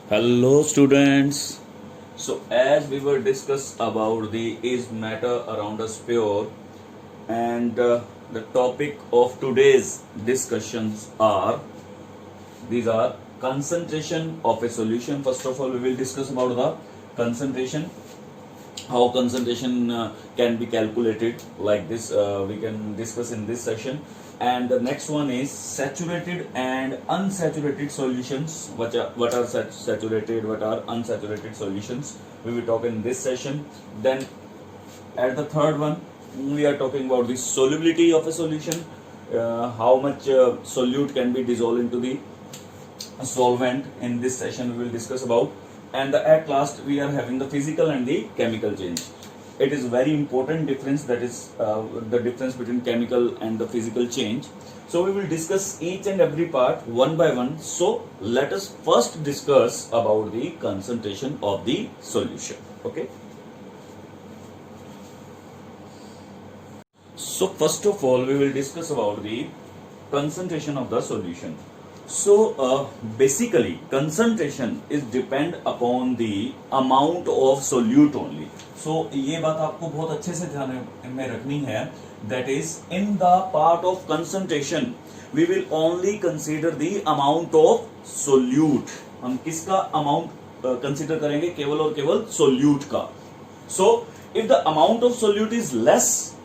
Hello students. So as we were discuss about the is matter around us pure and the topic of today's discussions are these are concentration of a solution. First of all we will discuss about the concentration, how concentration can be calculated like this, we can discuss in this session. And the next one is saturated and unsaturated solutions. What are saturated, what are unsaturated solutions, we will talk in this session. Then at the third one we are talking about the solubility of a solution, how much solute can be dissolved into the solvent. In this session we will discuss about. And at last we are having the physical and the chemical change. It is very important difference, that is the difference between chemical and the physical change. So we will discuss each and every part one by one. So let us first discuss about the concentration of the solution. Okay. So first of all we will discuss about the concentration of the solution. So basically concentration is depend upon the amount of solute only. So ये बात आपको बहुत अच्छे से ध्यान में रखनी है, that is in the part of concentration we will only consider the amount of solute. हम किसका amount consider करेंगे? केवल और केवल solute का. So if the amount of solute is less,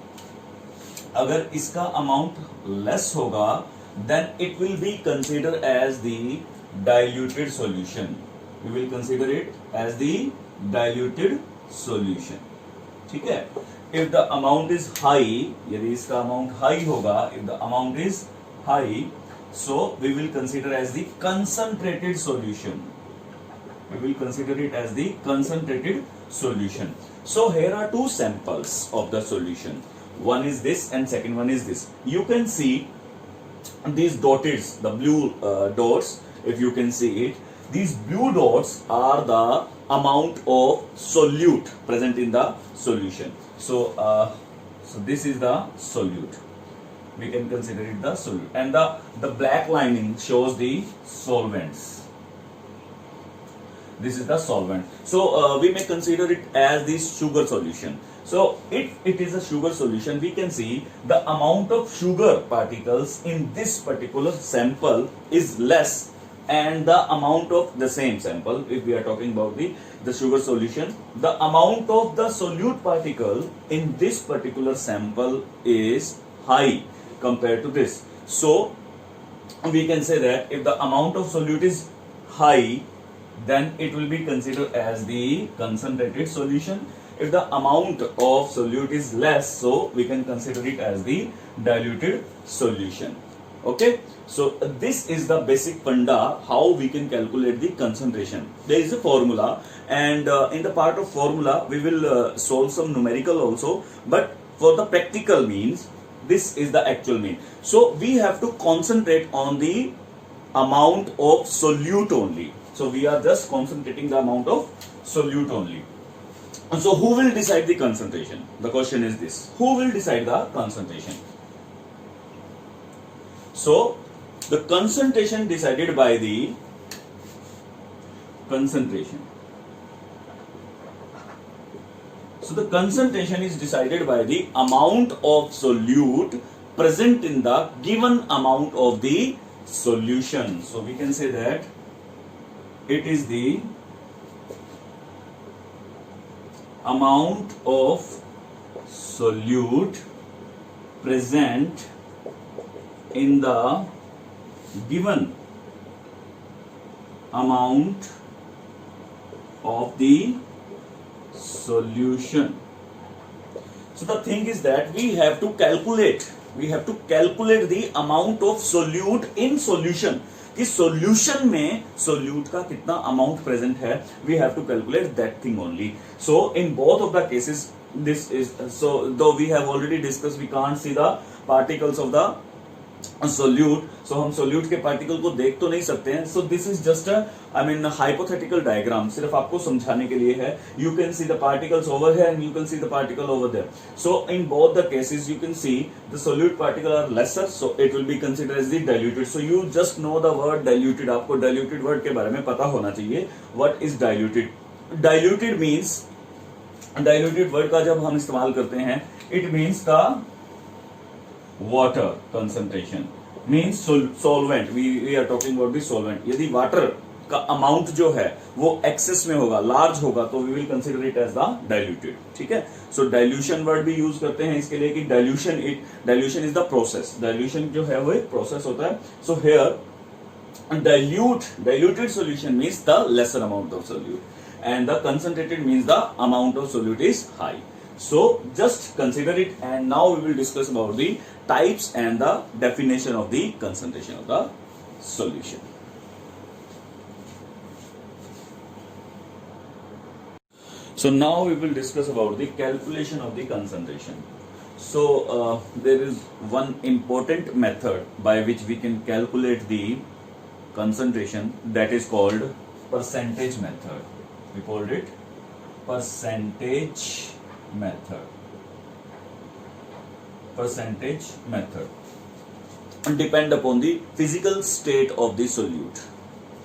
अगर इसका amount less होगा, then it will be considered as the diluted solution. We will consider it as the diluted solution. ठीक है? If the amount is high, यदि इसका amount high होगा, if the amount is high, so we will consider as the concentrated solution. We will consider it as the concentrated solution. So here are two samples of the solution. One is this and second one is this. You can see these dots, the blue dots, if you can see it, these blue dots are the amount of solute present in the solution. So this is the solute, we can consider it the solute, and the black lining shows the solvents. This is the solvent. So we may consider it as the sugar solution. So if it is a sugar solution, we can see the amount of sugar particles in this particular sample is less, and the amount of the same sample, if we are talking about the sugar solution, the amount of the solute particle in this particular sample is high compared to this. So we can say that if the amount of solute is high, then it will be considered as the concentrated solution. If the amount of solute is less, so we can consider it as the diluted solution. Okay, so this is the basic funda how we can calculate the concentration. There is a formula, and in the part of formula we will solve some numerical also, but for the practical means this is the actual mean. So we have to concentrate on the amount of solute only. So we are just concentrating the amount of solute only. So who will decide the concentration? The question is this: who will decide the concentration? So the concentration decided by the concentration. So the concentration is decided by the amount of solute present in the given amount of the solution. So we can say that it is the amount of solute present in the given amount of the solution. So the thing is that we have to calculate the amount of solute in solution. कि solution में solute का कितना amount present है, we have to calculate that thing only. So in both of the cases, this is, so though we have already discussed, we can't see the particles of the solute, so हम solute के particle को देख तो नहीं सकते हैं, so this is just I mean hypothetical diagram, सिर्फ आपको समझाने के लिए है. You can see the particles over here and you can see the particle over there. So in both the cases you can see the solute particle are lesser, so it will be considered as the diluted. So you just know the word diluted, आपको diluted word के बारे में पता होना चाहिए. What is diluted? Diluted means, diluted word का जब हम इस्तेमाल करते हैं, it means the water concentration means solvent. We are talking about the solvent. यदि वाटर का अमाउंट जो है वो एक्सेस में होगा, लार्ज होगा, तो we will consider it as the diluted. ठीक है. सो डाइल्यूशन वर्ड भी यूज करते हैं इसके लिए कि dilution is the process. Dilution जो है वो एक प्रोसेस होता है. So here diluted solution means the lesser amount of solute and the concentrated means the amount of solute is high. So just consider it, and now we will discuss about the types and the definition of the concentration of the solution. So now we will discuss about the calculation of the concentration. So there is one important method by which we can calculate the concentration, that is called percentage method. We called it percentage method. Percentage method depend upon the physical state of the solute.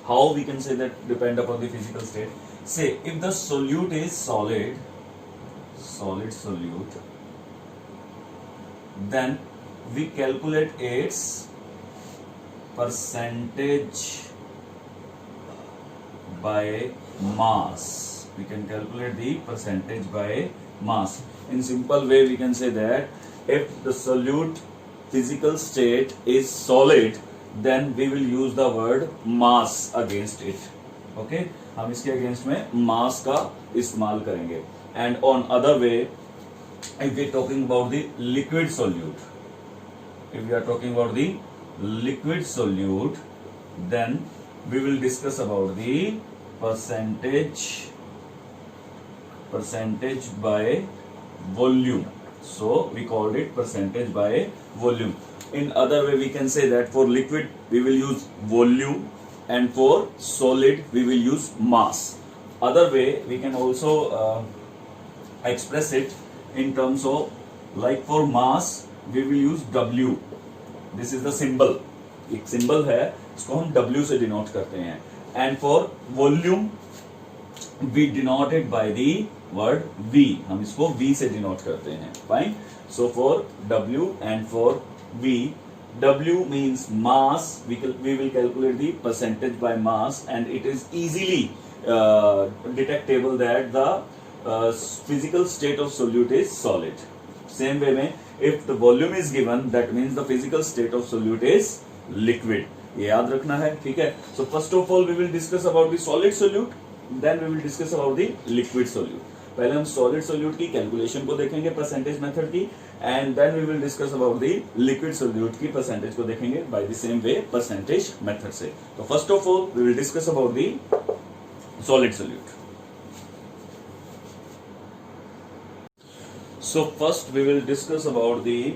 How we can say that depend upon the physical state? Say if the solute is solid solute, then we calculate its percentage by mass. We can calculate the percentage by mass. In simple way we can say that if the solute physical state is solid, then we will use the word mass against it. Okay, हम इसके against में mass का इस्तेमाल करेंगे. And on other way, if we are talking about the liquid solute, then we will discuss about the percentage by volume. So we called it percentage by volume. In other way we can say that for liquid we will use volume and for solid we will use mass. Other way we can also express it in terms of, like for mass we will use W. This is the symbol. एक symbol है, इसको हम W से denote करते हैं. And for volume we denote it by the word V. हम इसको V से denote करते हैं. Fine. So for W and for V, W means mass. We will calculate the percentage by mass, and it is easily detectable that the physical state of solute is solid. Same way में if the volume is given, that means the physical state of solute is liquid. ये याद रखना है. ठीक है. So first of all we will discuss about the solid solute, then we will discuss about the liquid solute. पहले हम solid solute की calculation को देखेंगे percentage method की, and then we will discuss about the liquid solute की percentage को देखेंगे by the same way percentage method से. तो first of all we will discuss about the solid solute. So first we will discuss about the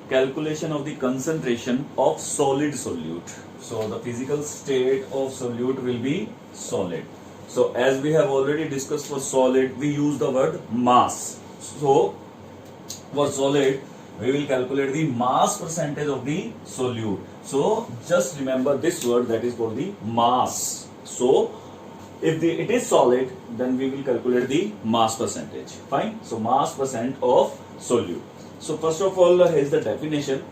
calculation of the concentration of solid solute. So the physical state of solute will be solid. So as we have already discussed, for solid we use the word mass. So for solid we will calculate the mass percentage of the solute. So just remember this word, that is called the mass. So if it is solid, then we will calculate the mass percentage. Fine. So mass percent of solute. So first of all, here's the definition.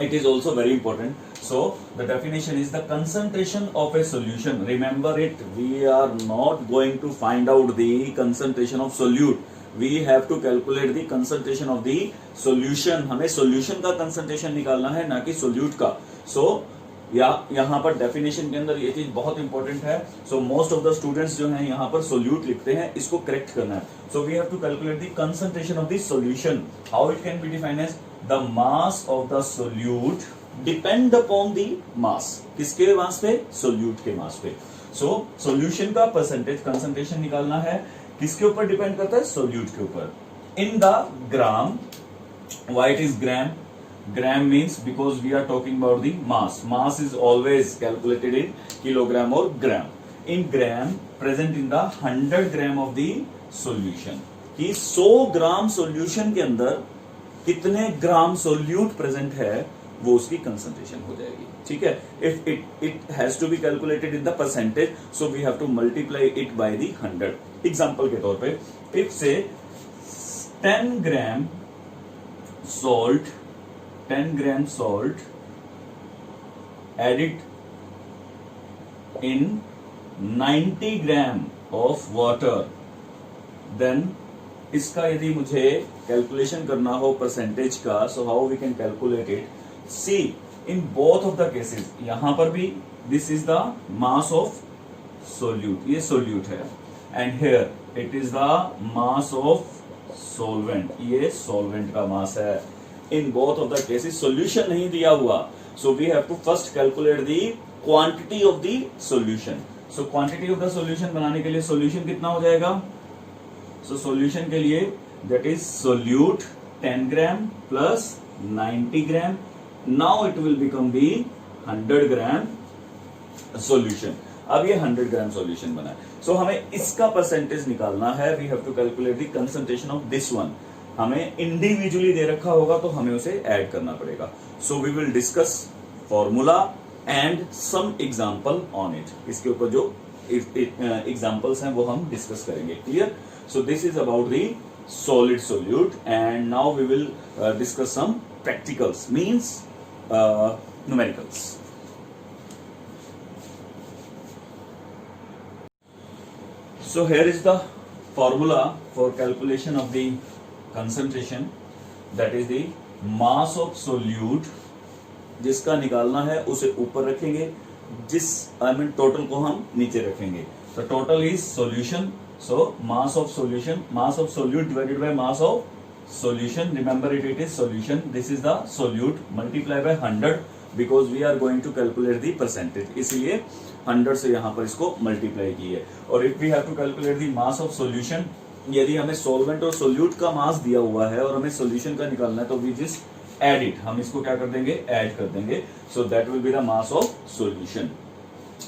It is also very important. So the definition is the concentration of a solution. Remember it, we are not going to find out the concentration of solute. We have to calculate the concentration of the solution. हमें solution का concentration निकालना है, ना कि solute का. So यहाँ पर definition के अंदर ये चीज बहुत इंपॉर्टेंट है. So most of the students जो हैं यहाँ पर सोल्यूट लिखते हैं, इसको करेक्ट करना है. So we have to calculate the concentration of the solution. How it can be defined as the mass of the solute depend upon the mass. किसके मास पे? सोल्यूट के मास पे. सो सोल्यूशन का percentage concentration निकालना है, किसके ऊपर depend करता है? सोल्यूट के ऊपर. In the gram, why it is gram? gram means because we are talking about the mass is always calculated in kilogram or gram. In gram present in the 100 gram of the solution, कि 100 ग्राम solution के अंदर कितने ग्राम solute present है वो उसकी concentration हो जाएगी. ठीक है. If it has to be calculated in the percentage, so we have to multiply it by the 100. Example के तौर पे इफ से 10 ग्राम salt added in 90 gram of water, then इसका यदि मुझे कैलकुलेशन करना हो परसेंटेज का, so how we can calculate it. See in both of the cases, यहां पर भी this is the mass of solute, ये सोल्यूट है, and here it is the mass of solvent, ये सोलवेंट का मास है. In both of the cases solution नहीं दिया हुआ, so we have to first calculate the quantity of the solution. So quantity of the solution बनाने के लिए solution कितना हो जाएगा. सो सोल्यूशन के लिए that is solute 10 gram plus 90 gram. Now it will become the 100 gram solution. अब ये 100 ग्राम सोल्यूशन बना है. सो हमें इसका परसेंटेज निकालना है. We have to calculate the concentration of this one. हमें इंडिविजुअली दे रखा होगा तो हमें उसे ऐड करना पड़ेगा. So we will discuss formula and some example on it. इसके ऊपर जो एग्जांपल्स हैं वो हम डिस्कस करेंगे. Clear. So this is about the solid solute and now we will discuss some practicals, means numericals. So here is the formula for calculation of the concentration, that is the mass of solute. जिसका निकालना है उसे ऊपर रखेंगे, जिस total को हम नीचे रखेंगे. So total is solution. So mass of solution, mass of solute divided by mass of solution. Remember it is solution. This is the solute. Multiply by 100 because we are going to calculate the percentage. इसलिए 100 से यहाँ पर इसको multiply की है. और if we have to calculate the mass of solution, यदि हमें सॉल्वेंट और सोल्यूट का मास दिया हुआ है और हमें सॉल्यूशन का निकालना है तो वी जस्ट ऐड इट. हम इसको क्या कर देंगे, ऐड कर देंगे. सो that will be the mass of solution.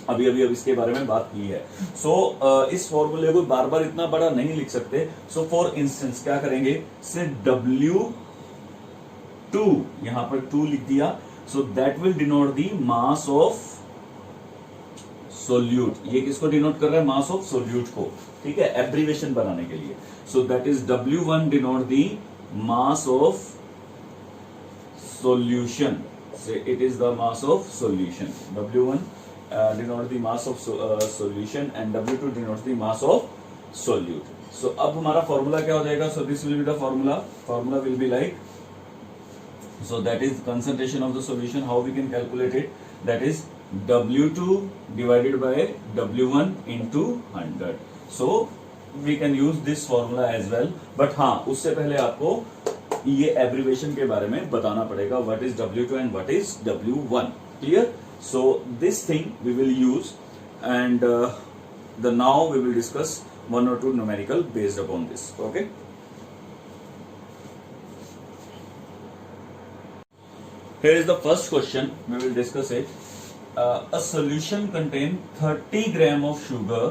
अभी अब इसके बारे में बात की है. सो इस फॉर्मूले को बार बार इतना बड़ा नहीं लिख सकते. सो फॉर इंस्टेंस क्या करेंगे, से W2 यहां पर 2 लिख दिया. सो that will denote the mass of solute. ये किसको डिनोट कर रहा है, मास ऑफ सोल्यूट को. ठीक है, एब्रीवेशन बनाने के लिए. So that is W1 denote the mass of solution. Say it is the mass of solution. W1 denote the mass of solution and W2 denote the mass of solute. So अब हमारा formula क्या हो जाएगा. So this will be the formula. Formula will be like, so that is concentration of the solution. How we can calculate it, that is W2 divided by W1 into 100. So we can use this formula as well. But हाँ, उससे पहले आपको ये abbreviation के बारे में बताना पड़ेगा. What is W2 and what is W1? Clear? So this thing we will use, and now we will discuss one or two numerical based upon this. Okay. Here is the first question. We will discuss it. A solution contain 30 gram of sugar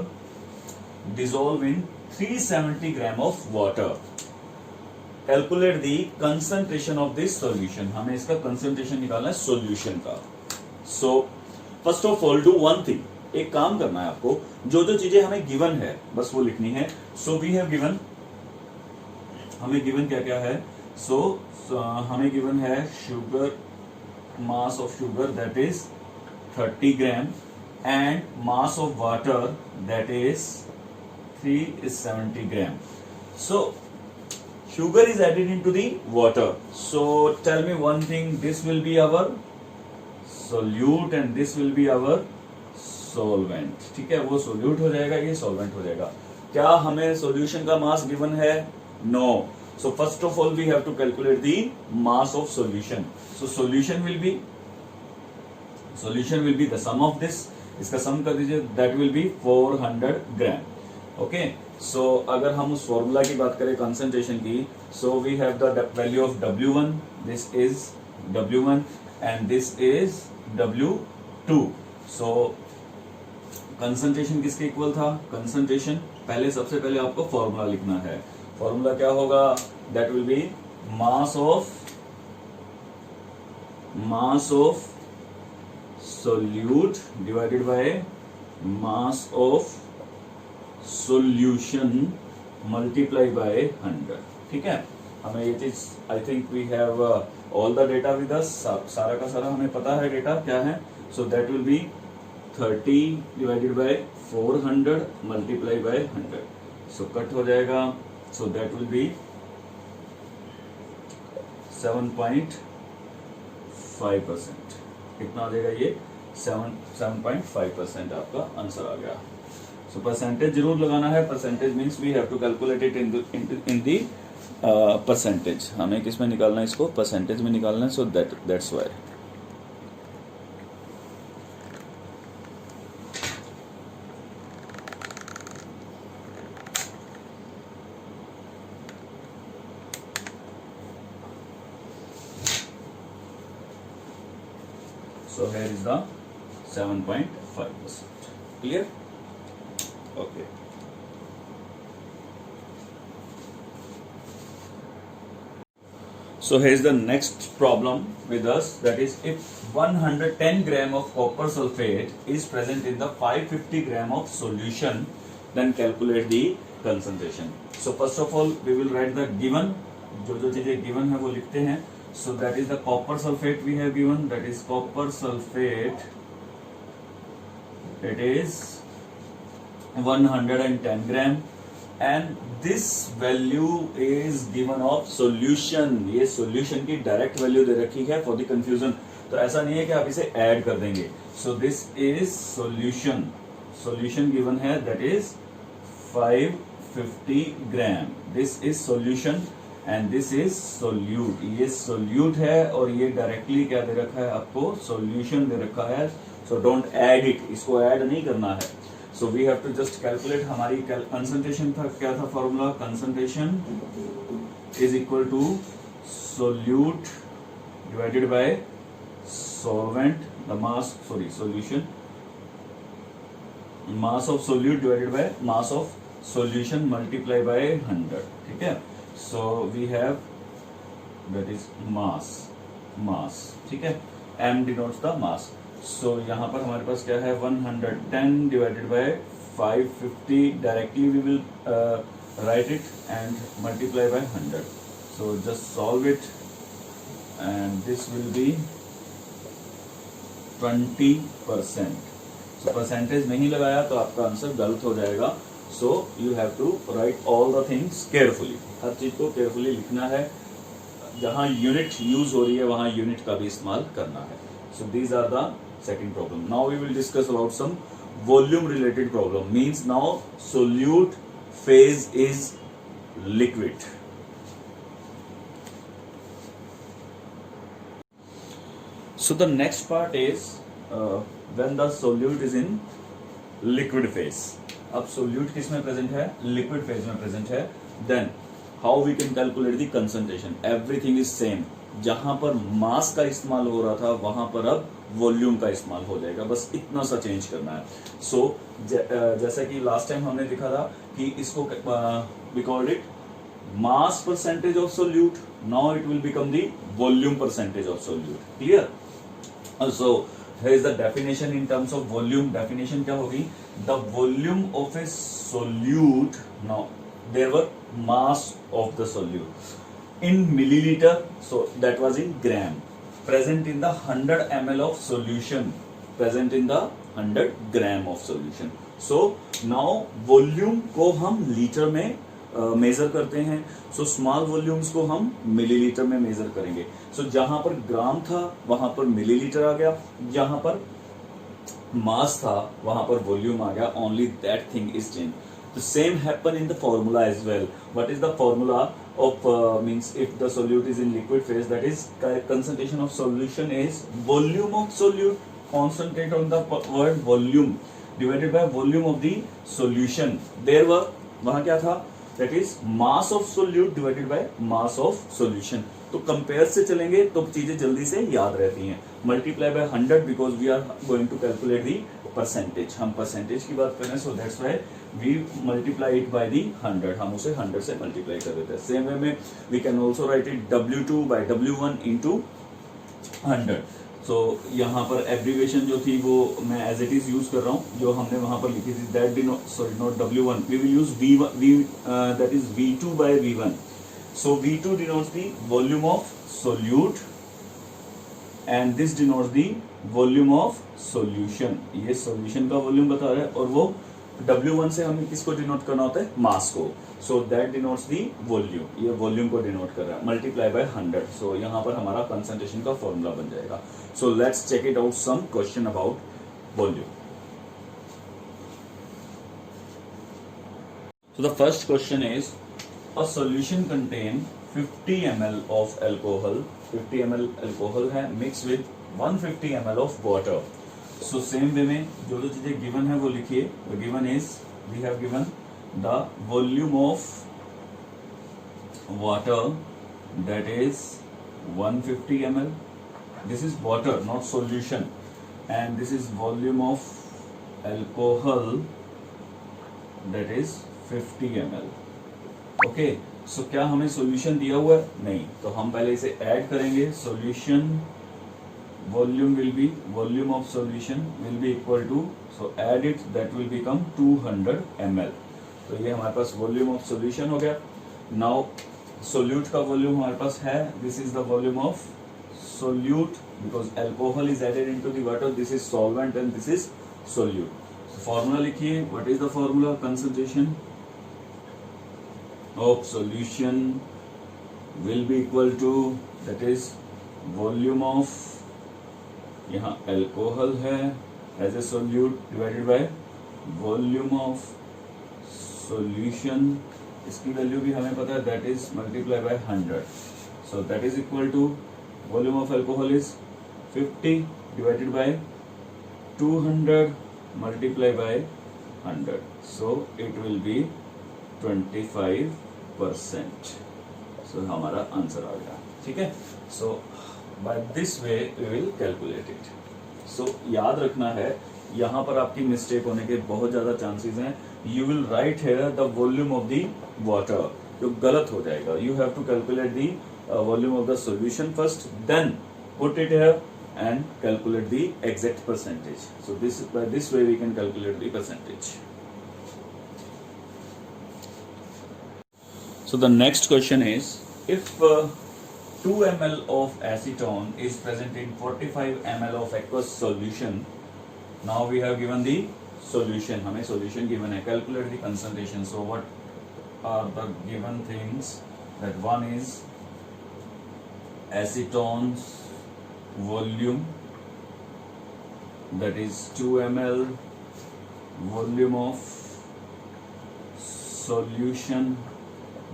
dissolved in 370 gram of water. Calculate the concentration of this solution. हमें इसका concentration निकालना है solution का. So first of all do one thing. एक काम करना है आपको. जो जो चीजें हमें given है बस वो लिखनी है. So we have given, हमें given क्या क्या है. So हमें given है sugar, mass of sugar that is 30 gram and mass of water that is 370 gram. So sugar is added into the water. So tell me one thing, this will be our solute and this will be our solvent. ठीक है, वो solute हो जाएगा, ये solvent हो जाएगा. क्या हमें solution का mass given है? No. So first of all we have to calculate the mass of solution. So solution will be the sum of this. इसका sum कर दीजिए, that will be 400 gram. Okay. So अगर हम उस formula की बात करें concentration की, so we have the value of W1. This is W1 and this is W2. So concentration किसके इक्वल था? कंसंट्रेशन पहले सबसे पहले आपको फॉर्मूला लिखना है. फॉर्मूला क्या होगा? That will be mass of solute divided by mass of solution multiply by 100. ठीक है, हमें ये चीज I think we have all the data with us. सारा का सारा हमें पता है डेटा क्या है. So that will be 30 divided by 400 multiply by 100. So cut हो जाएगा. So that will be 7.5%. कितना आ जाएगा ये? 7.5% आपका आंसर आ गया. सो परसेंटेज जरूर लगाना है. Percentage means we have to calculate it in the percentage. हमें किस में निकालना है? इसको परसेंटेज में निकालना है. सो that's why. So here is the 7.5%. Clear? Okay. So here is the next problem with us, that is if 110 gram of copper sulfate is present in the 550 gram of solution, then calculate the concentration. So first of all we will write the given. जो चीजें given है वो लिखते हैं. So that is the copper sulfate we have given, that is copper sulfate, it is 110 gram and this value is given of solution. ये solution की direct value दे रखी है for the confusion. तो ऐसा नहीं है कि आप इसे add कर देंगे. So this is solution given है, that is 550 gram. This is solution and this is solute. ये सोल्यूट है और ये डायरेक्टली क्या दे रखा है आपको? सोल्यूशन दे रखा है. सो डोंट ऐड इट, इसको ऐड नहीं करना है. So we have to just calculate. हमारी कंसंट्रेशन था, क्या था formula? Concentration is equal to solute divided by solvent, the mass, sorry solution, mass of solute divided by mass of solution multiply by 100. ठीक है. So we have that is mass. ठीक है, m denotes the mass. So यहाँ पर हमारे पास क्या है? 110 divided by 550. Directly we will write it and multiply by 100. So just solve it and this will be 20%. So percentage नहीं लगाया तो आपका आंसर गलत हो जाएगा. So you have to write all the things carefully. हर चीज को केयरफुली लिखना है. जहां यूनिट यूज हो रही है वहां यूनिट का भी इस्तेमाल करना है. So these are the second problem. Now we will discuss about some volume related problem. Means now solute phase is liquid. So the next part is when the solute is in liquid phase. अब solute किस में present है? Liquid phase में present है. Then how we can calculate the concentration? Everything is same. जहां पर मास का इस्तेमाल हो रहा था वहां पर अब वॉल्यूम का इस्तेमाल हो जाएगा. बस इतना सा चेंज करना है. सो जैसा कि लास्ट टाइम हमने देखा था कि इसको we called it mass percentage of solute. Now it will become the volume percentage of solute. Clear? So here is the definition in terms of volume. Definition क्या होगी? The volume of a solute. Now there were mass of the solute in milliliter, so that was in gram. Present in the 100 ml of solution, present in the 100 gram of solution. So now volume को हम litre में major करते हैं. So small volumes को हम millilitre में major करेंगे. सो जहां पर ग्राम था वहां पर मिलीलीटर आ गया. जहां पर मास था वहां पर वॉल्यूम आ गया. Only that thing is change. The same happen in the formula as well. What is the formula of means if the solute is in liquid phase, that is concentration of solution is volume of solute. Concentrate on the word volume divided by volume of the solution. There were वहां क्या था? That is mass of solute divided by mass of solution. तो compare से चलेंगे तो चीजें जल्दी से याद रहती हैं। Multiply by 100 because we are going to calculate the percentage, हम परसेंटेज की बात कर रहे हैं, so that's why we multiply it by the 100, हम उसे 100 से मल्टीप्लाई कर देते हैं। सेम वे में we can also write it W2 by W1 into 100। So यहाँ पर एब्रीवेशन जो थी वो मैं एज इट इज यूज कर रहा हूँ, जो हमने वहां पर लिखी थी that sorry not W1, we will use V1 that is V2 by V1। So V2 denotes the volume of solute and this denotes the volume of solution। ये solution का वॉल्यूम बता रहा है और वो W1 से हमें किसको डिनोट करना होता है, मास को। So that denotes the volume, ये वॉल्यूम को डिनोट कर रहा है। मल्टीप्लाई बाय 100, so यहाँ पर हमारा कंसंट्रेशन का फॉर्मूला बन जाएगा। So let's check it out some question about volume। So the first question is a solution contain 50 ml of alcohol, 50 ml alcohol है mixed with 150 ml of water। So same way में जो जो चीजें given है वो लिखिए। The given is we have given the volume of water that is 150 ml। This is water not solution, and this is volume of alcohol that is 50 ml। Okay so क्या हमें solution दिया हुआ है, नहीं, तो हम पहले इसे ऐड करेंगे। Solution volume will be, volume of solution will be equal to, so add it that will become 200 ml। तो ये हमारे पास वॉल्यूम ऑफ सॉल्यूशन हो गया। नाउ सोल्यूट का वॉल्यूम हमारे पास है, this is the volume of solute because alcohol is added into the water, this is solvent and this is solute. Formula लिखिए, what is the formula, concentration of solution will be equal to, that is volume of, यहाँ alcohol है as a solute divided by volume of solution, इसकी value भी हमें पता है, that is multiply by 100। so that is equal to volume of alcohol is 50 divided by 200 multiply by 100, so it will be 25%। सो हमारा answer आ गया, ठीक है। So by this way we will calculate it. So याद रखना है, यहाँ पर आपकी मिस्टेक होने के बहुत ज्यादा चांसेस हैं। You will write here the volume of the water, जो गलत हो जाएगा। You have to calculate the volume of the solution first, then put it here and calculate the exact percentage. So this by this way we can calculate the percentage. So the next question is, if 2 ml of acetone is present in 45 ml of aqueous solution, now we have given the solution, हमें solution given है, calculate the concentration। So what are the given things, that one is acetone's volume, that is 2 ml, volume of solution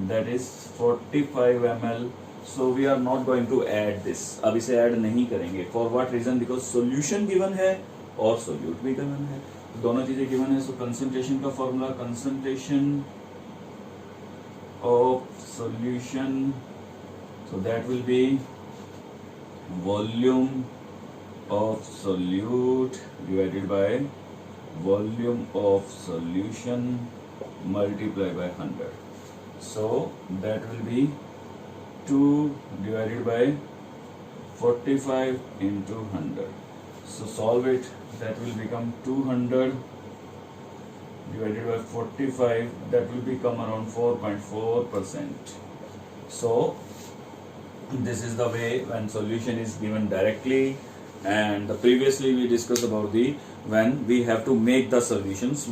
that is 45 ml। so we are not going to add this, अब इसे add नहीं करेंगे। for what reason, because solution given है और solute भी given है, दोनों चीजें given है। so concentration का formula, concentration of solution, so that will be volume of solute divided by volume of solution multiplied by 100। so that will be 2 divided by 45 into 100। so solve it, that will become 200 divided by 45, that will become around 4.4%। so this is the way when solution is given directly, and previously we discussed about the when we have to make the solutions